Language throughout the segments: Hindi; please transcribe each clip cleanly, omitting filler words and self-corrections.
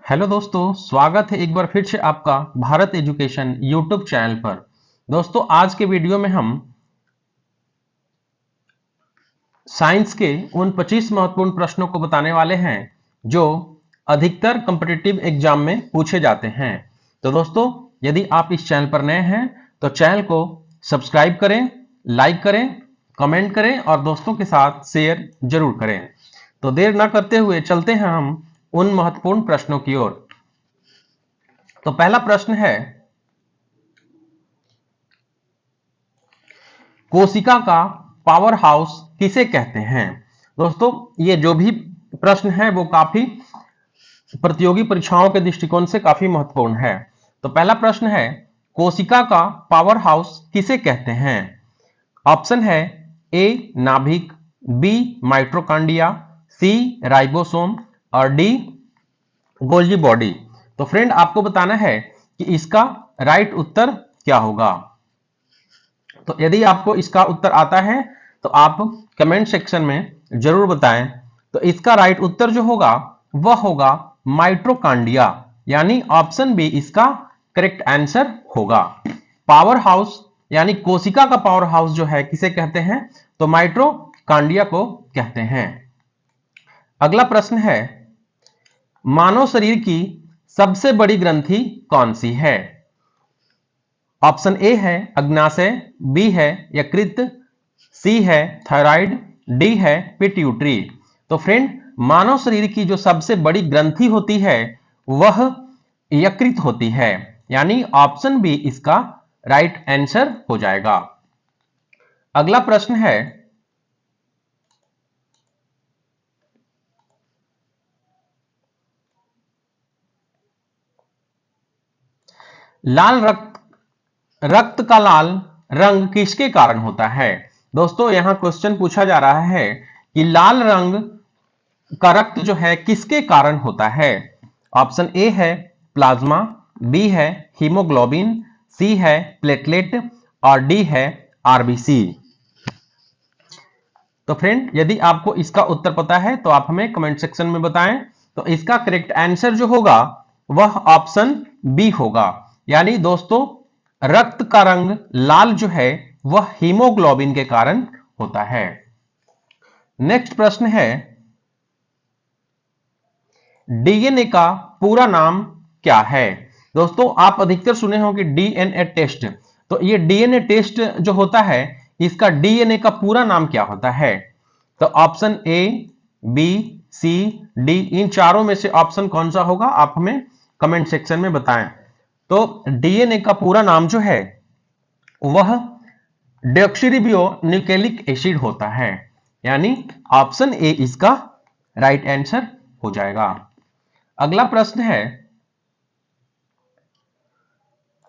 हेलो दोस्तों, स्वागत है एक बार फिर से आपका भारत एजुकेशन यूट्यूब चैनल पर। दोस्तों, आज के वीडियो में हम साइंस के उन 25 महत्वपूर्ण प्रश्नों को बताने वाले हैं जो अधिकतर कॉम्पिटिटिव एग्जाम में पूछे जाते हैं। तो दोस्तों, यदि आप इस चैनल पर नए हैं तो चैनल को सब्सक्राइब करें, लाइक करें, कमेंट करें और दोस्तों के साथ शेयर जरूर करें। तो देर ना करते हुए चलते हैं हम उन महत्वपूर्ण प्रश्नों की ओर। तो पहला प्रश्न है, कोशिका का पावर हाउस किसे कहते हैं? दोस्तों, ये जो भी प्रश्न है वो काफी प्रतियोगी परीक्षाओं के दृष्टिकोण से काफी महत्वपूर्ण है। तो पहला प्रश्न है, कोशिका का पावर हाउस किसे कहते हैं? ऑप्शन है ए नाभिक, बी माइटोकॉन्ड्रिया, सी राइबोसोम और डी गोल्गी बॉडी। तो फ्रेंड, आपको बताना है कि इसका राइट उत्तर क्या होगा। तो यदि आपको इसका उत्तर आता है तो आप कमेंट सेक्शन में जरूर बताएं। तो इसका राइट उत्तर जो होगा वह होगा माइटोकॉन्ड्रिया, यानी ऑप्शन बी इसका करेक्ट आंसर होगा। पावर हाउस यानी कोशिका का पावर हाउस जो है किसे कहते हैं? तो माइटोकॉन्ड्रिया को कहते हैं। अगला प्रश्न है, मानव शरीर की सबसे बड़ी ग्रंथि कौन सी है? ऑप्शन ए है अग्नाशय, बी है यकृत, सी है थायराइड, डी है पिट्यूटरी। तो फ्रेंड, मानव शरीर की जो सबसे बड़ी ग्रंथि होती है वह यकृत होती है, यानी ऑप्शन बी इसका राइट आंसर हो जाएगा। अगला प्रश्न है, लाल रक्त का लाल रंग किसके कारण होता है? दोस्तों, यहां क्वेश्चन पूछा जा रहा है कि लाल रंग का रक्त जो है किसके कारण होता है? ऑप्शन ए है प्लाज्मा, बी है हीमोग्लोबिन, सी है प्लेटलेट और डी है आरबीसी। तो फ्रेंड, यदि आपको इसका उत्तर पता है तो आप हमें कमेंट सेक्शन में बताएं। तो इसका करेक्ट आंसर जो होगा वह ऑप्शन बी होगा, यानी दोस्तों रक्त का रंग लाल जो है वह हीमोग्लोबिन के कारण होता है। नेक्स्ट प्रश्न है, डीएनए का पूरा नाम क्या है? दोस्तों, आप अधिकतर सुने होंगे डीएनए टेस्ट। तो ये डीएनए टेस्ट जो होता है इसका डीएनए का पूरा नाम क्या होता है? तो option A, B, C, D, इन चारों में से ऑप्शन कौन सा होगा आप हमें कमेंट सेक्शन में बताएं। तो डीएनए का पूरा नाम जो है वह डीऑक्सीरिबो न्यूक्लिक एसिड होता है, यानी ऑप्शन ए इसका राइट आंसर हो जाएगा। अगला प्रश्न है,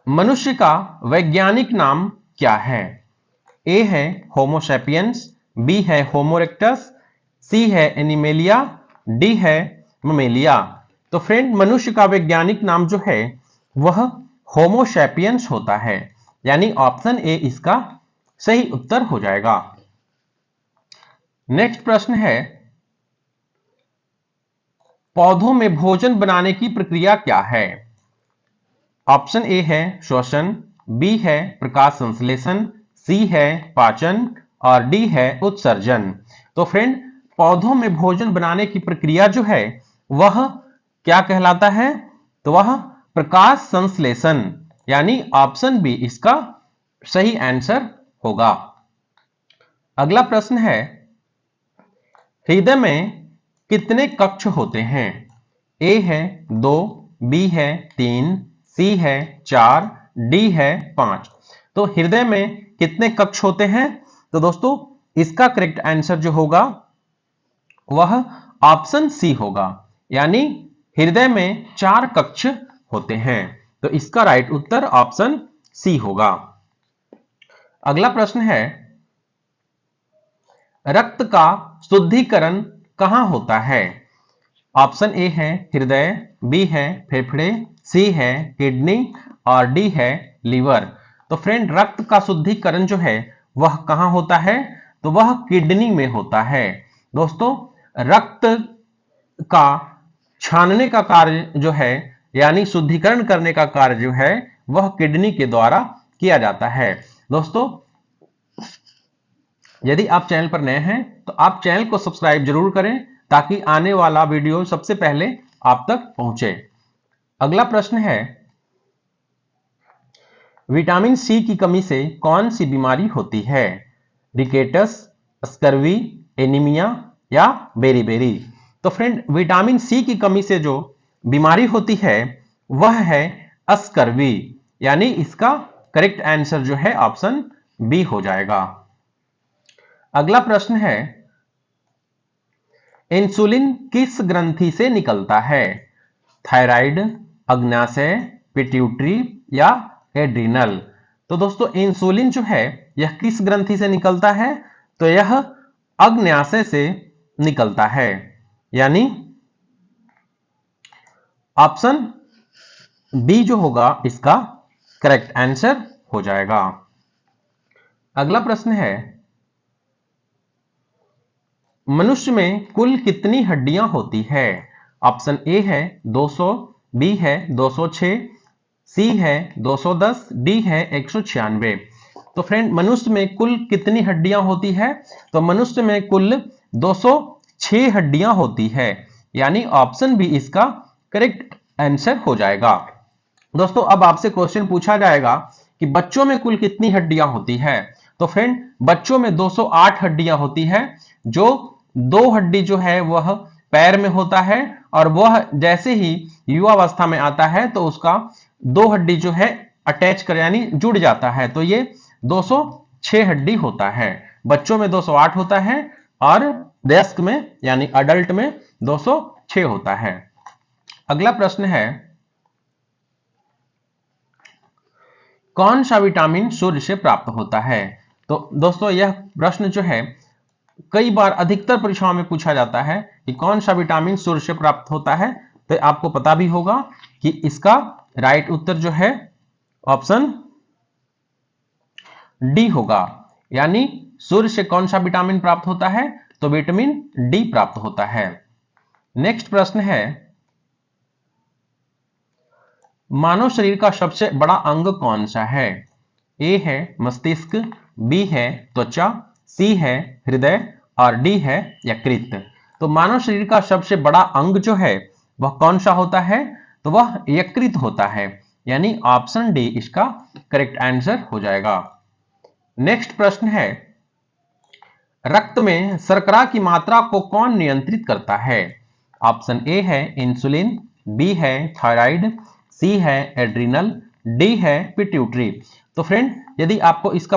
मनुष्य का वैज्ञानिक नाम क्या है? ए है होमोसैपियंस, बी है होमो इरेक्टस, सी है एनिमेलिया, डी है ममेलिया। तो फ्रेंड, मनुष्य का वैज्ञानिक नाम जो है वह होमोसैपियंस होता है, यानी ऑप्शन ए इसका सही उत्तर हो जाएगा। नेक्स्ट प्रश्न है, पौधों में भोजन बनाने की प्रक्रिया क्या है? ऑप्शन ए है श्वसन, बी है प्रकाश संश्लेषण, सी है पाचन और डी है उत्सर्जन। तो फ्रेंड, पौधों में भोजन बनाने की प्रक्रिया जो है वह क्या कहलाता है? तो वह प्रकाश संश्लेषण, यानी ऑप्शन बी इसका सही आंसर होगा। अगला प्रश्न है, हृदय में कितने कक्ष होते हैं? ए है 2, बी है 3, सी है 4, डी है 5। तो हृदय में कितने कक्ष होते हैं? तो दोस्तों, इसका करेक्ट आंसर जो होगा वह ऑप्शन सी होगा, यानी हृदय में 4 कक्ष होते हैं। तो इसका राइट उत्तर ऑप्शन सी होगा। अगला प्रश्न है, रक्त का शुद्धिकरण कहां होता है? ऑप्शन ए है हृदय, बी है फेफड़े, सी है किडनी और डी है लीवर। तो फ्रेंड, रक्त का शुद्धिकरण जो है वह कहां होता है? तो वह किडनी में होता है। दोस्तों, रक्त का छानने का कार्य जो है यानी शुद्धिकरण करने का कार्य जो है वह किडनी के द्वारा किया जाता है। दोस्तों, यदि आप चैनल पर नए हैं तो आप चैनल को सब्सक्राइब जरूर करें ताकि आने वाला वीडियो सबसे पहले आप तक पहुंचे। अगला प्रश्न है, विटामिन सी की कमी से कौन सी बीमारी होती है? रिकेटस, स्कर्वी, एनीमिया या बेरीबेरी? तो फ्रेंड, विटामिन सी की कमी से जो बीमारी होती है वह है स्कर्वी, यानी इसका करेक्ट आंसर जो है ऑप्शन बी हो जाएगा। अगला प्रश्न है, इंसुलिन किस ग्रंथि से निकलता है? थायराइड, अग्नाशय, पिट्यूटरी या एड्रिनल? तो दोस्तों, इंसुलिन जो है यह किस ग्रंथि से निकलता है? तो यह अग्नाशय से निकलता है, यानी ऑप्शन बी जो होगा इसका करेक्ट आंसर हो जाएगा। अगला प्रश्न है, मनुष्य में कुल कितनी हड्डियां होती है? ऑप्शन ए है 200, बी है 206, सी है 210, डी है 196। तो फ्रेंड, मनुष्य में कुल कितनी हड्डियां होती है? तो मनुष्य में कुल 206 हड्डियां होती है, यानी ऑप्शन बी इसका करेक्ट आंसर हो जाएगा। दोस्तों, अब आपसे क्वेश्चन पूछा जाएगा कि बच्चों में कुल कितनी हड्डियां होती है? तो फ्रेंड, बच्चों में 208 हड्डियां होती है। जो 2 हड्डी जो है वह पैर में होता है और वह जैसे ही युवावस्था में आता है तो उसका 2 हड्डी जो है अटैच कर यानी जुड़ जाता है, तो ये 206 हड्डी होता है। बच्चों में 208 होता है और वयस्क में यानी अडल्ट में 206 होता है। अगला प्रश्न है, कौन सा विटामिन सूर्य से प्राप्त होता है? तो दोस्तों, यह प्रश्न जो है कई बार अधिकतर परीक्षाओं में पूछा जाता है कि कौन सा विटामिन सूर्य से प्राप्त होता है। तो आपको पता भी होगा कि इसका राइट उत्तर जो है ऑप्शन डी होगा, यानी सूर्य से कौन सा विटामिन प्राप्त होता है? तो विटामिन डी प्राप्त होता है। नेक्स्ट प्रश्न है, मानव शरीर का सबसे बड़ा अंग कौन सा है? ए है मस्तिष्क, बी है त्वचा, सी है हृदय और डी है यकृत। तो मानव शरीर का सबसे बड़ा अंग जो है वह कौन सा होता है? तो वह यकृत होता है, यानी ऑप्शन डी इसका करेक्ट आंसर हो जाएगा। नेक्स्ट प्रश्न है, रक्त में शर्करा की मात्रा को कौन नियंत्रित करता है? ऑप्शन ए है इंसुलिन, बी है थायराइड, सी है एड्रिनल, डी है पिट्यूटरी। तो फ्रेंड, यदि आपको इसका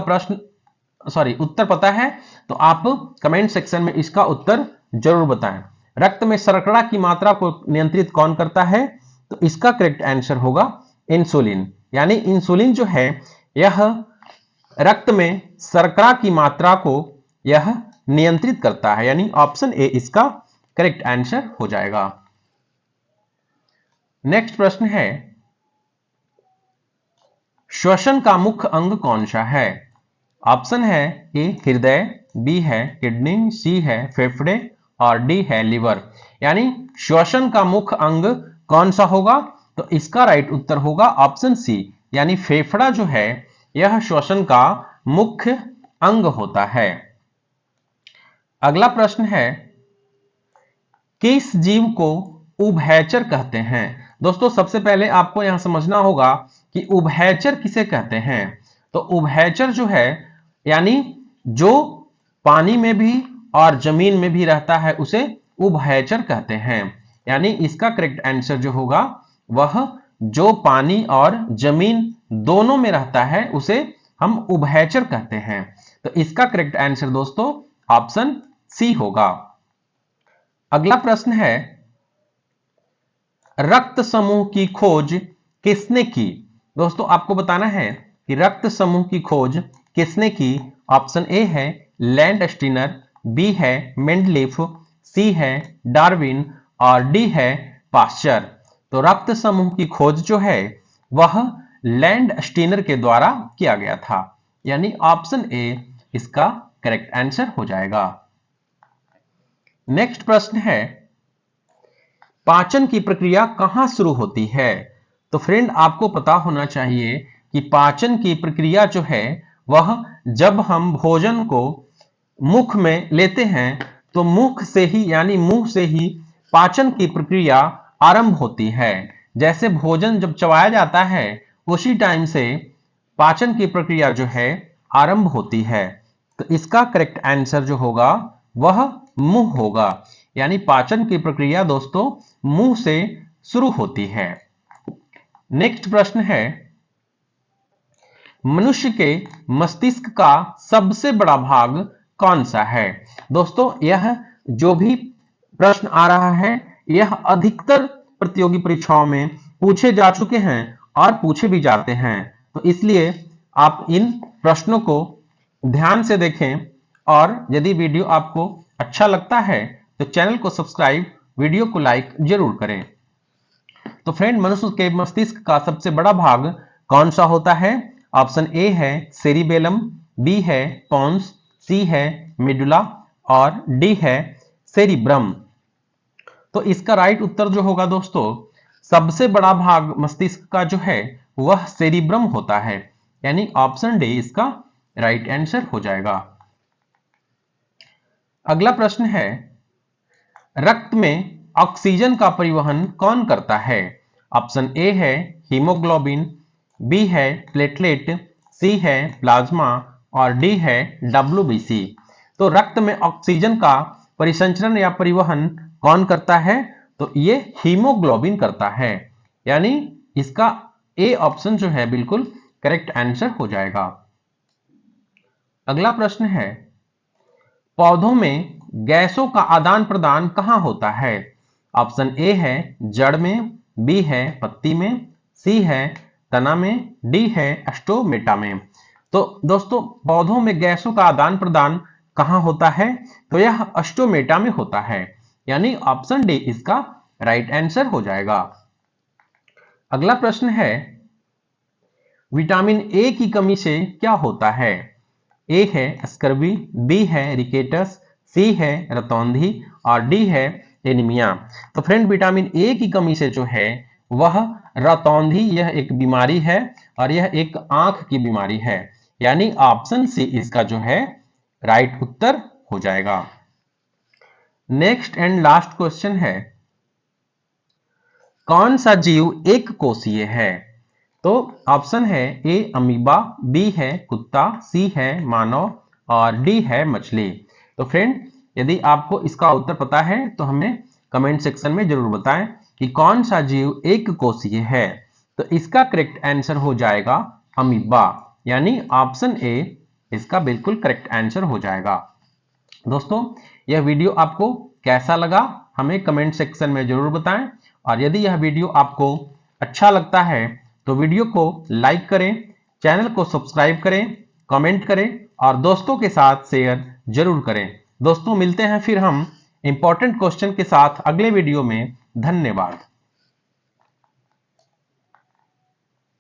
उत्तर पता है तो आप कमेंट सेक्शन में इसका उत्तर जरूर बताएं। रक्त में शर्करा की मात्रा को नियंत्रित कौन करता है? तो इसका करेक्ट आंसर होगा इंसुलिन, यानी इंसुलिन जो है यह रक्त में शर्करा की मात्रा को यह नियंत्रित करता है, यानी ऑप्शन ए इसका करेक्ट आंसर हो जाएगा। नेक्स्ट प्रश्न है, श्वसन का मुख्य अंग कौन सा है? ऑप्शन है ए हृदय, बी है किडनी, सी है फेफड़े और डी है लिवर। यानी श्वसन का मुख्य अंग कौन सा होगा? तो इसका राइट उत्तर होगा ऑप्शन सी, यानी फेफड़ा जो है यह श्वसन का मुख्य अंग होता है। अगला प्रश्न है, किस जीव को उभयचर कहते हैं? दोस्तों, सबसे पहले आपको यहां समझना होगा कि उभयचर किसे कहते हैं। तो उभयचर जो है यानी जो पानी में भी और जमीन में भी रहता है उसे उभयचर कहते हैं, यानी इसका करेक्ट आंसर जो होगा वह जो पानी और जमीन दोनों में रहता है उसे हम उभयचर कहते हैं। तो इसका करेक्ट आंसर दोस्तों ऑप्शन सी होगा। अगला प्रश्न है, रक्त समूह की खोज किसने की? दोस्तों, आपको बताना है कि रक्त समूह की खोज किसने की। ऑप्शन ए है लैंडस्टीनर, बी है मेंडलीफ, सी है डार्विन और डी है पाश्चर। तो रक्त समूह की खोज जो है वह लैंडस्टीनर के द्वारा किया गया था, यानी ऑप्शन ए इसका करेक्ट आंसर हो जाएगा। नेक्स्ट प्रश्न है, पाचन की प्रक्रिया कहां शुरू होती है? तो फ्रेंड आपको पता होना चाहिए कि पाचन की प्रक्रिया जो है वह जब हम भोजन को मुख में लेते हैं तो मुख से ही यानी मुंह से ही पाचन की प्रक्रिया आरंभ होती है। जैसे भोजन जब चबाया जाता है उसी टाइम से पाचन की प्रक्रिया जो है आरंभ होती है। तो इसका करेक्ट आंसर जो होगा वह मुंह होगा, यानी पाचन की प्रक्रिया दोस्तों मुंह से शुरू होती है। नेक्स्ट प्रश्न है, मनुष्य के मस्तिष्क का सबसे बड़ा भाग कौन सा है? दोस्तों यह जो भी प्रश्न आ रहा है यह अधिकतर प्रतियोगी परीक्षाओं में पूछे जा चुके हैं और पूछे भी जाते हैं, तो इसलिए आप इन प्रश्नों को ध्यान से देखें और यदि वीडियो आपको अच्छा लगता है तो चैनल को सब्सक्राइब, वीडियो को लाइक जरूर करें। तो फ्रेंड मनुष्य के मस्तिष्क का सबसे बड़ा भाग कौन सा होता है? ऑप्शन ए है सेरिबेलम, बी है पोन्स, सी है मेडुला और डी है सेरिब्रम। तो इसका राइट उत्तर जो होगा दोस्तों, सबसे बड़ा भाग मस्तिष्क का जो है वह सेरिब्रम होता है, यानी ऑप्शन डी इसका राइट आंसर हो जाएगा। अगला प्रश्न है, रक्त में ऑक्सीजन का परिवहन कौन करता है? ऑप्शन ए है हीमोग्लोबिन, बी है प्लेटलेट, सी है प्लाज्मा और डी है डब्ल्यूबीसी। तो रक्त में ऑक्सीजन का परिसंचरण या परिवहन कौन करता है? तो ये हीमोग्लोबिन करता है, यानी इसका ए ऑप्शन जो है बिल्कुल करेक्ट आंसर हो जाएगा। अगला प्रश्न है, पौधों में गैसों का आदान प्रदान कहां होता है? ऑप्शन ए है जड़ में, बी है पत्ती में, सी है तना में, डी है स्टोमेटा में। तो दोस्तों पौधों में गैसों का आदान प्रदान कहां होता है? तो यह स्टोमेटा में होता है, यानी ऑप्शन डी इसका राइट आंसर हो जाएगा। अगला प्रश्न है, विटामिन ए की कमी से क्या होता है? ए है स्कर्वी, बी है रिकेटस, सी है रतौंधी और डी है एनीमिया। तो फ्रेंड विटामिन ए की कमी से जो है वह रतौंधी, यह एक बीमारी है और यह एक आंख की बीमारी है, यानी ऑप्शन सी इसका जो है राइट उत्तर हो जाएगा। नेक्स्ट एंड लास्ट क्वेश्चन है, कौन सा जीव एक कोषीय है? तो ऑप्शन है ए अमीबा, बी है कुत्ता, सी है मानव और डी है मछली। तो फ्रेंड यदि आपको इसका उत्तर पता है तो हमें कमेंट सेक्शन में जरूर बताएं कि कौन सा जीव एक कोषीय है। तो इसका करेक्ट आंसर हो जाएगा अमीबा, यानी ऑप्शन ए इसका बिल्कुल करेक्ट आंसर हो जाएगा। दोस्तों यह वीडियो आपको कैसा लगा हमें कमेंट सेक्शन में जरूर बताएं, और यदि यह वीडियो आपको अच्छा लगता है तो वीडियो को लाइक करें, चैनल को सब्सक्राइब करें, कमेंट करें और दोस्तों के साथ शेयर जरूर करें। दोस्तों मिलते हैं फिर हम इंपॉर्टेंट क्वेश्चन के साथ अगले वीडियो में। धन्यवाद।